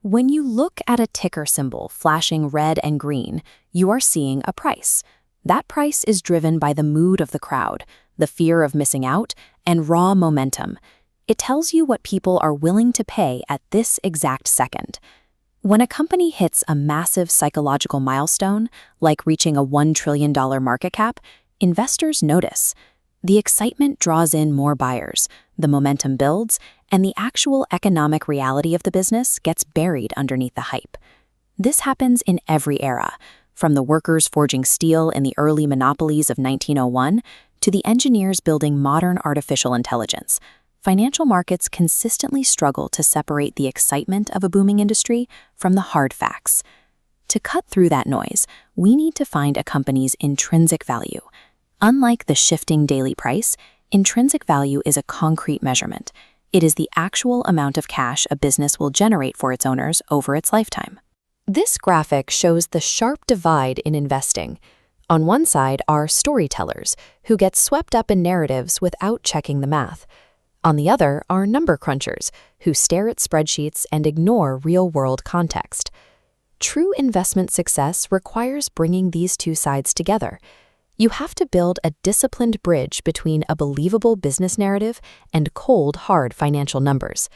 When you look at a ticker symbol flashing red and green, you are seeing a price. That price is driven by the mood of the crowd, the fear of missing out, and raw momentum. It tells you what people are willing to pay at this exact second. When a company hits a massive psychological milestone, like reaching a $1 trillion market cap, investors notice. The excitement draws in more buyers, the momentum builds, and the actual economic reality of the business gets buried underneath the hype. This happens in every era, from the workers forging steel in the early monopolies of 1901 to the engineers building modern artificial intelligence. Financial markets consistently struggle to separate the excitement of a booming industry from the hard facts. To cut through that noise, we need to find a company's intrinsic value. Unlike the shifting daily price, intrinsic value is a concrete measurement. It is the actual amount of cash a business will generate for its owners over its lifetime. This graphic shows the sharp divide in investing. On one side are storytellers, who get swept up in narratives without checking the math. On the other are number crunchers, who stare at spreadsheets and ignore real-world context. True investment success requires bringing these two sides together. You have to build a disciplined bridge between a believable business narrative and cold, hard financial numbers.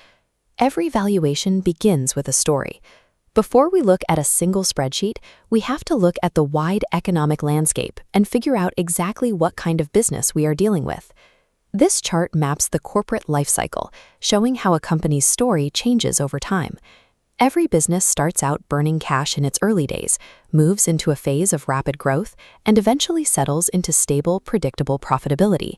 Every valuation begins with a story. Before we look at a single spreadsheet, we have to look at the wide economic landscape and figure out exactly what kind of business we are dealing with. This chart maps the corporate life cycle, showing how a company's story changes over time. Every business starts out burning cash in its early days, moves into a phase of rapid growth, and eventually settles into stable, predictable profitability.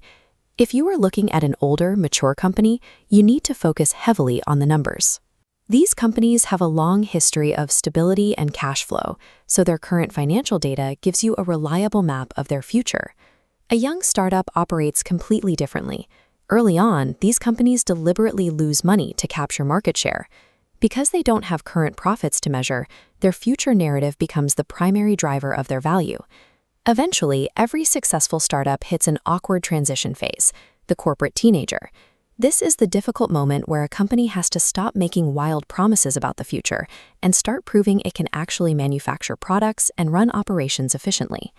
If you are looking at an older, mature company, you need to focus heavily on the numbers. These companies have a long history of stability and cash flow, so their current financial data gives you a reliable map of their future. A young startup operates completely differently. Early on, these companies deliberately lose money to capture market share. Because they don't have current profits to measure, their future narrative becomes the primary driver of their value. Eventually, every successful startup hits an awkward transition phase, the corporate teenager. This is the difficult moment where a company has to stop making wild promises about the future and start proving it can actually manufacture products and run operations efficiently.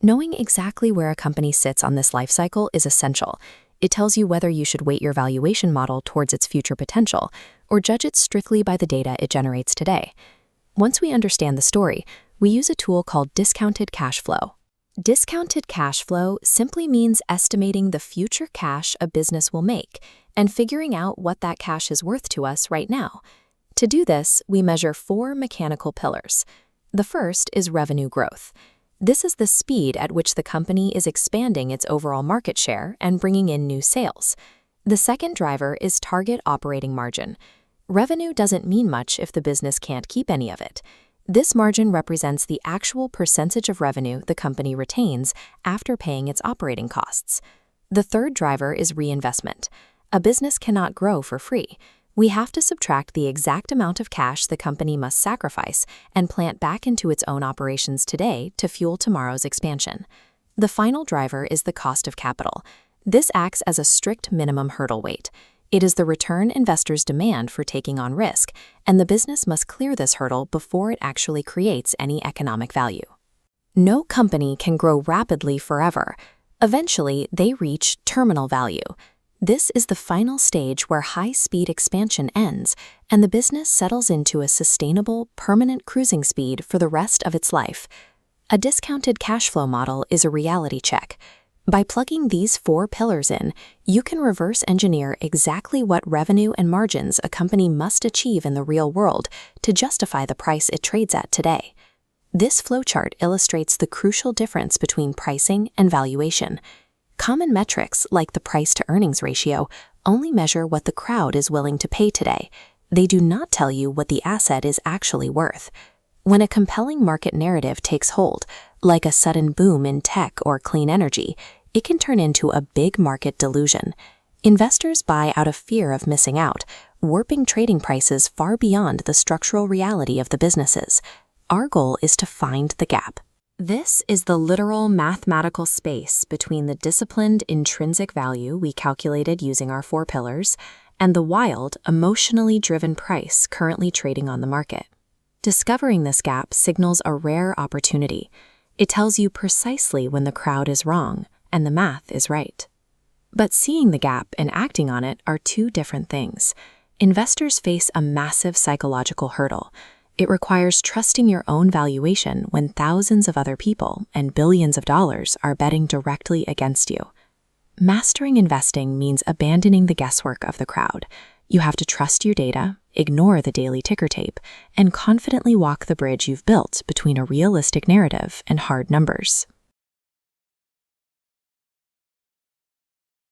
Knowing exactly where a company sits on this life cycle is essential. It tells you whether you should weight your valuation model towards its future potential or judge it strictly by the data it generates today. Once we understand the story, we use a tool called discounted cash flow. Discounted cash flow simply means estimating the future cash a business will make and figuring out what that cash is worth to us right now. To do this, we measure 4 mechanical pillars. The first is revenue growth. This is the speed at which the company is expanding its overall market share and bringing in new sales. The second driver is target operating margin. Revenue doesn't mean much if the business can't keep any of it. This margin represents the actual percentage of revenue the company retains after paying its operating costs. The third driver is reinvestment. A business cannot grow for free. We have to subtract the exact amount of cash the company must sacrifice and plant back into its own operations today to fuel tomorrow's expansion. The final driver is the cost of capital. This acts as a strict minimum hurdle weight. It is the return investors demand for taking on risk, and the business must clear this hurdle before it actually creates any economic value. No company can grow rapidly forever. Eventually, they reach terminal value. This is the final stage where high-speed expansion ends and the business settles into a sustainable, permanent cruising speed for the rest of its life. A discounted cash flow model is a reality check. By plugging these 4 pillars in, you can reverse engineer exactly what revenue and margins a company must achieve in the real world to justify the price it trades at today. This flowchart illustrates the crucial difference between pricing and valuation. Common metrics like the price-to-earnings ratio only measure what the crowd is willing to pay today. They do not tell you what the asset is actually worth. When a compelling market narrative takes hold, like a sudden boom in tech or clean energy, it can turn into a big market delusion. Investors buy out of fear of missing out, warping trading prices far beyond the structural reality of the businesses. Our goal is to find the gap. This is the literal mathematical space between the disciplined intrinsic value we calculated using our 4 pillars and the wild, emotionally driven price currently trading on the market. Discovering this gap signals a rare opportunity. It tells you precisely when the crowd is wrong and the math is right. But seeing the gap and acting on it are two different things. Investors face a massive psychological hurdle. It requires trusting your own valuation when thousands of other people and billions of dollars are betting directly against you. Mastering investing means abandoning the guesswork of the crowd. You have to trust your data, ignore the daily ticker tape, and confidently walk the bridge you've built between a realistic narrative and hard numbers.